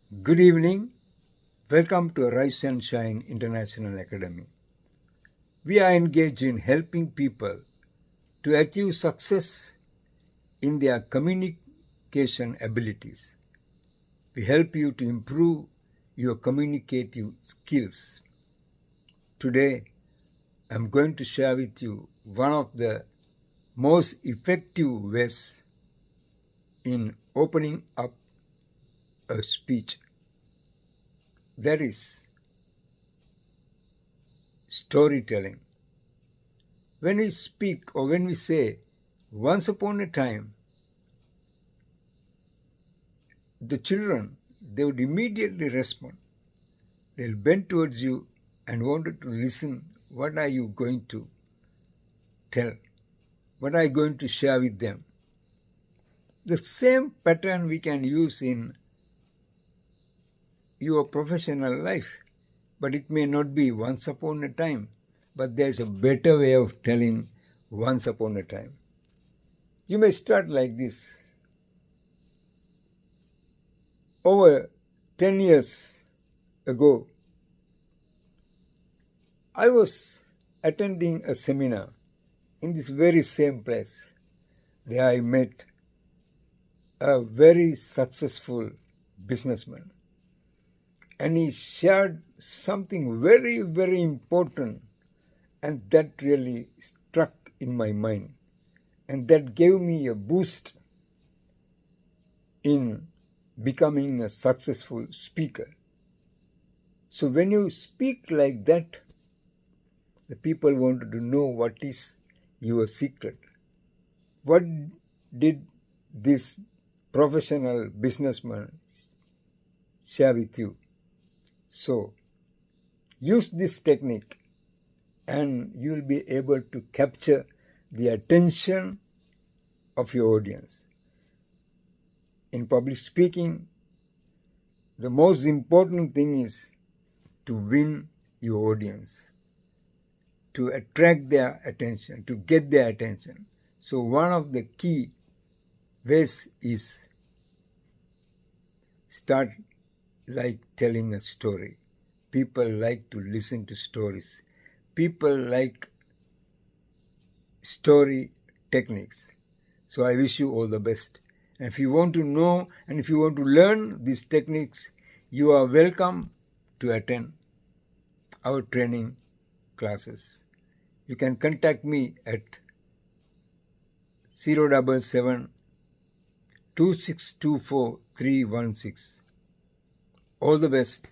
Good evening. Welcome to Rise and Shine International Academy. We are engaged in helping people to achieve success in their communication abilities. We help you to improve your communicative skills. Today, I'm going to share with you one of the most effective ways in opening up a speech. That is storytelling. When we speak or when we say, once upon a time, the children, they would immediately respond. They'll bend towards you and wanted to listen. What are you going to tell? What are you going to share with them? The same pattern we can use in your professional life, but it may not be once upon a time, but there's a better way of telling once upon a time. You may start like this. Over 10 years ago, I was attending a seminar in this very same place. There I met a very successful businessman, and he shared something very, very important, and that really struck in my mind, and that gave me a boost in becoming a successful speaker. So when you speak like that, the people wanted to know what is your secret. What did this professional businessman share with you? So use this technique and you will be able to capture the attention of your audience. In public speaking, the most important thing is to win your audience, to attract their attention, to get their attention. So one of the key ways is start like telling a story. People like to listen to stories. People like story techniques. So I wish you all the best. And if you want to know and if you want to learn these techniques, you are welcome to attend our training classes. You can contact me at 077 2624 316. All the best.